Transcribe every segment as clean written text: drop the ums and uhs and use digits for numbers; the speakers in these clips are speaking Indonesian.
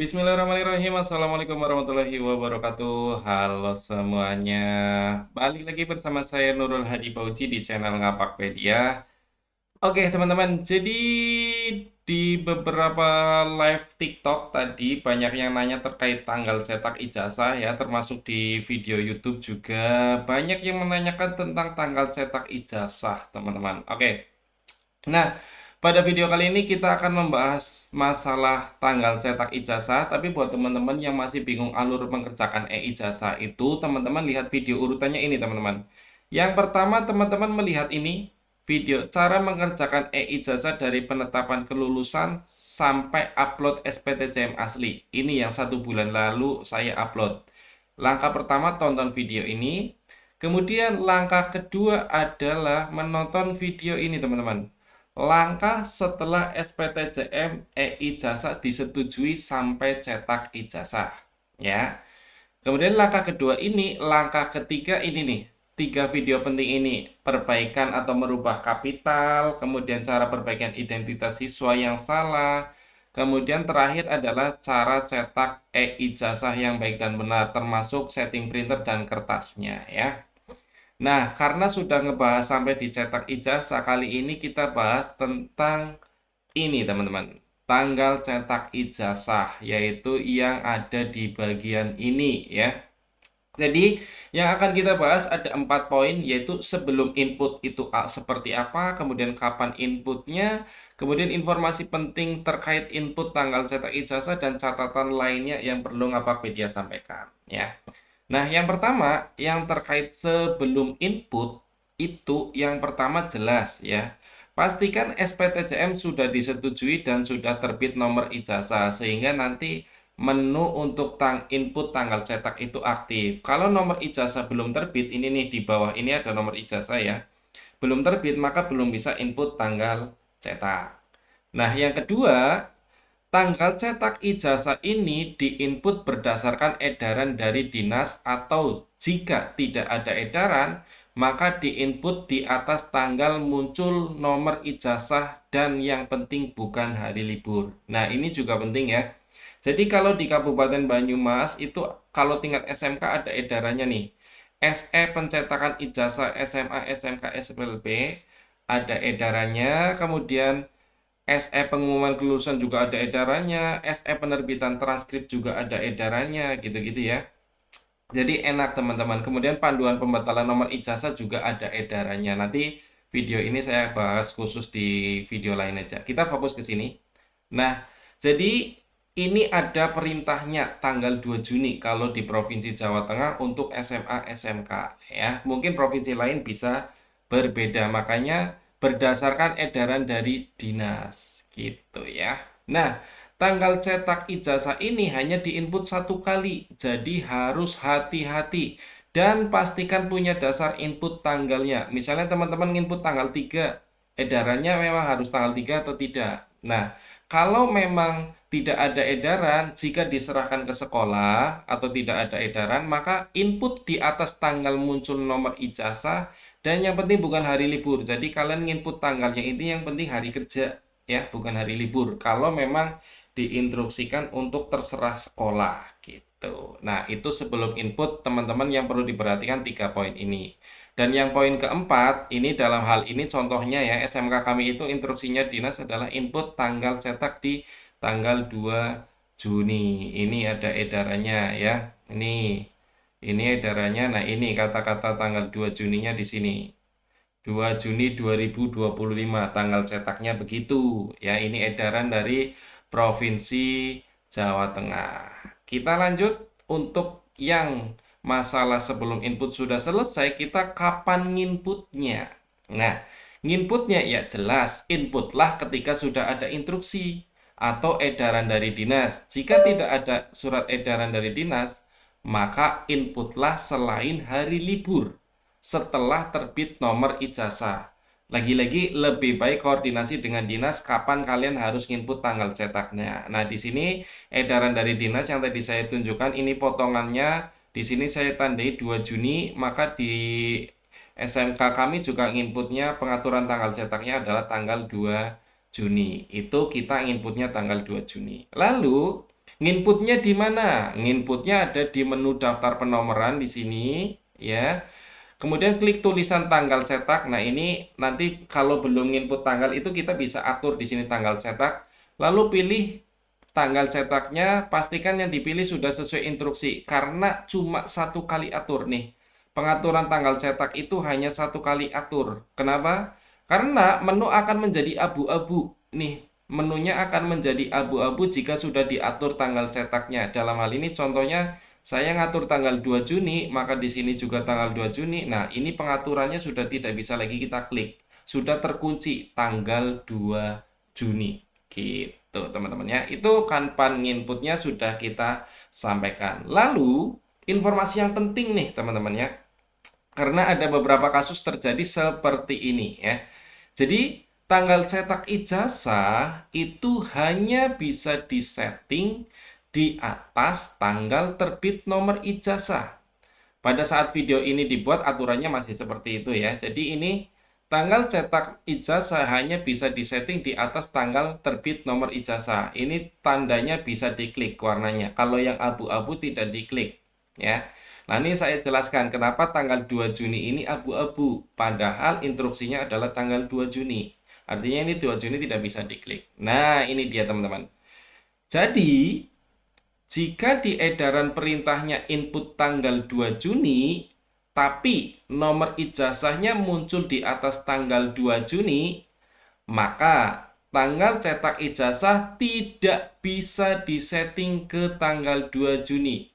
Bismillahirrahmanirrahim. Assalamualaikum warahmatullahi wabarakatuh. Halo semuanya. Balik lagi bersama saya Nurul Hadi Fauzi di channel Ngapakpedia. Oke teman-teman, jadi di beberapa live TikTok tadi banyak yang nanya terkait tanggal cetak ijazah ya, termasuk di video YouTube juga banyak yang menanyakan tentang tanggal cetak ijazah teman-teman. Oke. Nah, pada video kali ini kita akan membahas masalah tanggal cetak ijazah, tapi buat teman-teman yang masih bingung alur mengerjakan e-ijazah itu, teman-teman lihat video urutannya ini, teman-teman. Yang pertama, teman-teman melihat ini, video cara mengerjakan e-ijazah dari penetapan kelulusan sampai upload SPTJM asli. Ini yang 1 bulan lalu saya upload. Langkah pertama, tonton video ini. Kemudian langkah kedua adalah menonton video ini, teman-teman. Langkah setelah SPTJM e-ijazah disetujui sampai cetak ijazah, ya. Kemudian langkah kedua ini, langkah ketiga ini nih, 3 video penting ini, perbaikan atau merubah kapital, kemudian cara perbaikan identitas siswa yang salah, kemudian terakhir adalah cara cetak e-ijazah yang baik dan benar, termasuk setting printer dan kertasnya, ya. Nah, karena sudah ngebahas sampai dicetak ijazah, kali ini kita bahas tentang ini, teman-teman. Tanggal cetak ijazah, yaitu yang ada di bagian ini, ya. Jadi, yang akan kita bahas ada 4 poin, yaitu sebelum input itu seperti apa, kemudian kapan inputnya, kemudian informasi penting terkait input tanggal cetak ijazah, dan catatan lainnya yang perlu Ngapakpedia sampaikan, ya. Nah, yang pertama, yang terkait sebelum input, itu yang pertama jelas ya. Pastikan SPTJM sudah disetujui dan sudah terbit nomor ijazah, sehingga nanti menu untuk input tanggal cetak itu aktif. Kalau nomor ijazah belum terbit, ini nih di bawah ini ada nomor ijazah ya. Belum terbit, maka belum bisa input tanggal cetak. Nah, yang kedua, tanggal cetak ijazah ini diinput berdasarkan edaran dari dinas atau jika tidak ada edaran, maka diinput di atas tanggal muncul nomor ijazah dan yang penting bukan hari libur. Nah, ini juga penting ya. Jadi kalau di Kabupaten Banyumas itu kalau tingkat SMK ada edarannya nih. SE pencetakan ijazah SMA, SMK, SPLB ada edarannya, kemudian SE pengumuman kelulusan juga ada edarannya, SE penerbitan transkrip juga ada edarannya, gitu-gitu ya. Jadi enak teman-teman. Kemudian panduan pembatalan nomor ijazah juga ada edarannya. Nanti video ini saya bahas khusus di video lain aja. Kita fokus ke sini. Nah, jadi ini ada perintahnya tanggal 2 Juni kalau di Provinsi Jawa Tengah untuk SMA SMK ya. Mungkin provinsi lain bisa berbeda. Makanya berdasarkan edaran dari dinas gitu ya. Nah, tanggal cetak ijazah ini hanya diinput 1 kali, jadi harus hati-hati dan pastikan punya dasar input tanggalnya. Misalnya teman-teman input tanggal 3, edarannya memang harus tanggal 3 atau tidak. Nah, kalau memang tidak ada edaran, jika diserahkan ke sekolah atau tidak ada edaran, maka input di atas tanggal muncul nomor ijazah dan yang penting bukan hari libur. Jadi kalian input tanggalnya ini yang penting hari kerja ya, bukan hari libur. Kalau memang diinstruksikan untuk terserah sekolah gitu. Nah, itu sebelum input teman-teman yang perlu diperhatikan 3 poin ini. Dan yang poin keempat, ini dalam hal ini contohnya ya, SMK kami itu instruksinya dinas adalah input tanggal cetak di tanggal 2 Juni. Ini ada edarannya ya. Ini edarannya. Nah, ini kata-kata tanggal 2 Juninya di sini. 2 Juni 2025 tanggal cetaknya begitu. Ya, ini edaran dari Provinsi Jawa Tengah. Kita lanjut untuk yang masalah sebelum input sudah selesai, kita kapan nginputnya? Nah, nginputnya ya jelas, inputlah ketika sudah ada instruksi atau edaran dari dinas. Jika tidak ada surat edaran dari dinas, maka inputlah selain hari libur setelah terbit nomor ijazah. Lagi-lagi lebih baik koordinasi dengan dinas kapan kalian harus input tanggal cetaknya. Nah, di sini edaran dari dinas yang tadi saya tunjukkan ini potongannya. Di sini saya tandai 2 Juni, maka di SMK kami juga inputnya pengaturan tanggal cetaknya adalah tanggal 2 Juni. Itu kita inputnya tanggal 2 Juni. Lalu Nginputnya di mana? Nginputnya ada di menu daftar penomoran di sini, ya. Kemudian klik tulisan tanggal cetak. Nah, ini nanti kalau belum input tanggal itu kita bisa atur di sini tanggal cetak. Lalu pilih tanggal cetaknya, pastikan yang dipilih sudah sesuai instruksi. Karena cuma satu kali atur nih. Pengaturan tanggal cetak itu hanya satu kali atur. Kenapa? Karena menu akan menjadi abu-abu. Nih, menunya akan menjadi abu-abu jika sudah diatur tanggal cetaknya. Dalam hal ini contohnya, saya ngatur tanggal 2 Juni, maka di sini juga tanggal 2 Juni. Nah, ini pengaturannya sudah tidak bisa lagi kita klik. Sudah terkunci tanggal 2 Juni. Gitu, teman-teman ya. Itu kapan inputnya sudah kita sampaikan. Lalu, informasi yang penting nih, teman-teman ya. Karena ada beberapa kasus terjadi seperti ini ya. Jadi, tanggal cetak ijazah itu hanya bisa disetting di atas tanggal terbit nomor ijazah. Pada saat video ini dibuat aturannya masih seperti itu ya. Jadi ini tanggal cetak ijazah hanya bisa disetting di atas tanggal terbit nomor ijazah. Ini tandanya bisa diklik warnanya. Kalau yang abu-abu tidak diklik ya. Nah, ini saya jelaskan kenapa tanggal 2 Juni ini abu-abu. Padahal instruksinya adalah tanggal 2 Juni. Artinya ini 2 Juni tidak bisa diklik. Nah, ini dia teman-teman. Jadi, jika di edaran perintahnya input tanggal 2 Juni, tapi nomor ijazahnya muncul di atas tanggal 2 Juni, maka tanggal cetak ijazah tidak bisa disetting ke tanggal 2 Juni.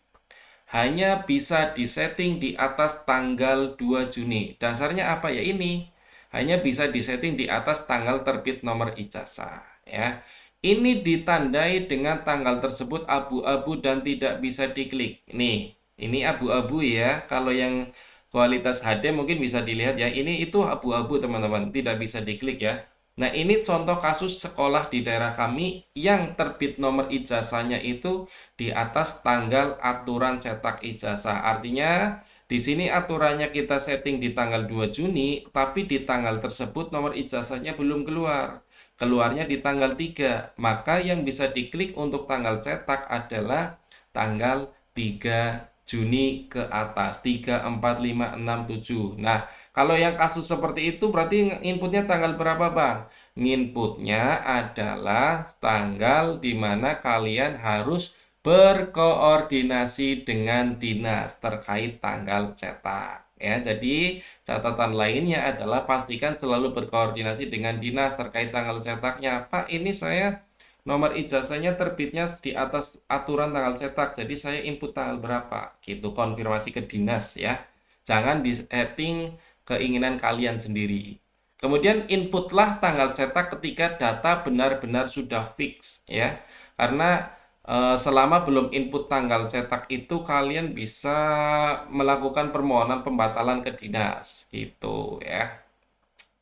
Hanya bisa disetting di atas tanggal 2 Juni. Dasarnya apa ya ini? Hanya bisa disetting di atas tanggal terbit nomor ijazah. Ya. Ini ditandai dengan tanggal tersebut abu-abu dan tidak bisa diklik. Nih, ini abu-abu ya. Kalau yang kualitas HD mungkin bisa dilihat ya. Ini itu abu-abu teman-teman, tidak bisa diklik ya. Nah, ini contoh kasus sekolah di daerah kami yang terbit nomor ijazahnya itu di atas tanggal aturan cetak ijazah. Artinya, di sini aturannya kita setting di tanggal 2 Juni, tapi di tanggal tersebut nomor ijazahnya belum keluar. Keluarnya di tanggal 3. Maka yang bisa diklik untuk tanggal cetak adalah tanggal 3 Juni ke atas. 3, 4, 5, 6, 7. Nah, kalau yang kasus seperti itu berarti inputnya tanggal berapa, Bang? Inputnya adalah tanggal di mana kalian harus berkoordinasi dengan dinas terkait tanggal cetak. Ya, jadi catatan lainnya adalah pastikan selalu berkoordinasi dengan dinas terkait tanggal cetaknya. Pak, ini saya nomor ijazahnya terbitnya di atas aturan tanggal cetak, jadi saya input tanggal berapa? Gitu, konfirmasi ke dinas ya. Jangan di-setting keinginan kalian sendiri. Kemudian inputlah tanggal cetak ketika data benar-benar sudah fix ya. Karena selama belum input tanggal cetak itu kalian bisa melakukan permohonan pembatalan ke dinas gitu ya.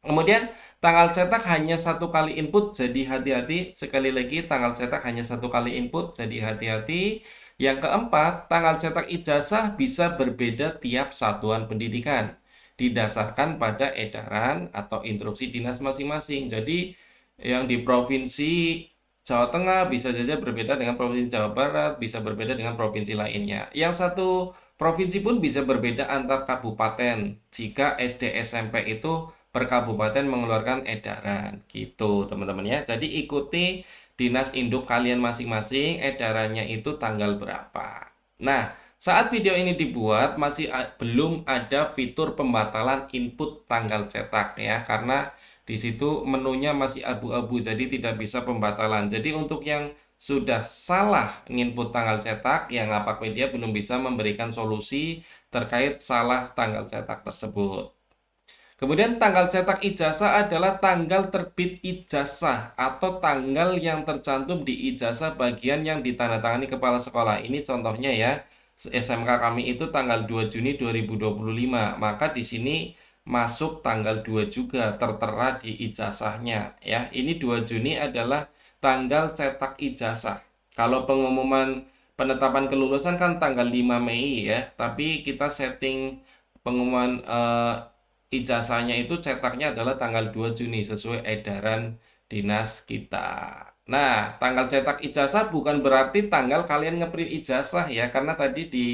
Kemudian tanggal cetak hanya satu kali input, jadi hati-hati. Sekali lagi tanggal cetak hanya satu kali input, jadi hati-hati. Yang keempat, tanggal cetak ijazah bisa berbeda tiap satuan pendidikan, didasarkan pada edaran atau instruksi dinas masing-masing. Jadi yang di provinsi Jawa Tengah bisa saja berbeda dengan provinsi Jawa Barat, bisa berbeda dengan provinsi lainnya. Yang satu provinsi pun bisa berbeda antar kabupaten jika SD SMP itu per kabupaten mengeluarkan edaran. Gitu teman-teman ya. Jadi ikuti dinas induk kalian masing-masing, edarannya itu tanggal berapa. Nah, saat video ini dibuat masih belum ada fitur pembatalan input tanggal cetak ya, karena di situ menunya masih abu-abu, jadi tidak bisa pembatalan. Jadi untuk yang sudah salah nginput tanggal cetak, yang Ngapakpedia belum bisa memberikan solusi terkait salah tanggal cetak tersebut. Kemudian tanggal cetak ijazah adalah tanggal terbit ijazah atau tanggal yang tercantum di ijazah bagian yang ditandatangani kepala sekolah. Ini contohnya ya, SMK kami itu tanggal 2 Juni 2025. Maka di sini masuk tanggal 2 juga tertera di ijazahnya ya. Ini 2 Juni adalah tanggal cetak ijazah. Kalau pengumuman penetapan kelulusan kan tanggal 5 Mei ya, tapi kita setting pengumuman ijazahnya itu cetaknya adalah tanggal 2 Juni sesuai edaran dinas kita. Nah, tanggal cetak ijazah bukan berarti tanggal kalian ngeprint ijazah ya, karena tadi di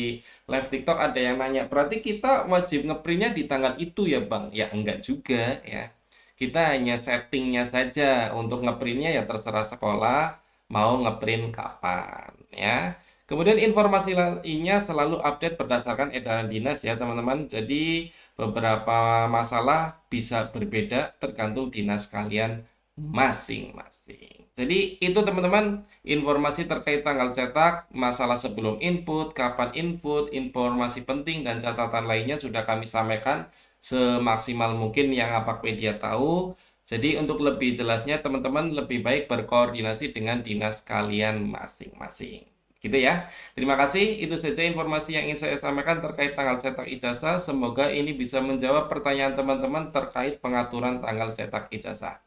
live TikTok ada yang nanya, berarti kita wajib ngeprintnya di tanggal itu ya Bang? Ya enggak juga ya. Kita hanya settingnya saja, untuk ngeprintnya ya terserah sekolah mau ngeprint kapan ya. Kemudian informasi lainnya selalu update berdasarkan edaran dinas ya teman-teman. Jadi beberapa masalah bisa berbeda tergantung dinas kalian masing-masing. Jadi itu teman-teman informasi terkait tanggal cetak, masalah sebelum input, kapan input, informasi penting dan catatan lainnya sudah kami sampaikan semaksimal mungkin yang Apakpedia tahu. Jadi untuk lebih jelasnya teman-teman lebih baik berkoordinasi dengan dinas kalian masing-masing. Gitu ya. Terima kasih. Itu saja informasi yang ingin saya sampaikan terkait tanggal cetak ijazah. Semoga ini bisa menjawab pertanyaan teman-teman terkait pengaturan tanggal cetak ijazah.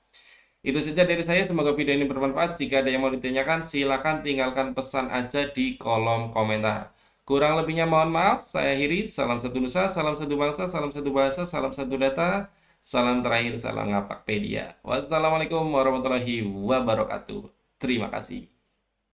Itu saja dari saya, semoga video ini bermanfaat. Jika ada yang mau ditanyakan, silakan tinggalkan pesan aja di kolom komentar. Kurang lebihnya mohon maaf, saya akhiri. Salam satu nusa, salam satu bangsa, salam satu bahasa, salam satu data. Salam terakhir, salam Ngapakpedia. Wassalamualaikum warahmatullahi wabarakatuh. Terima kasih.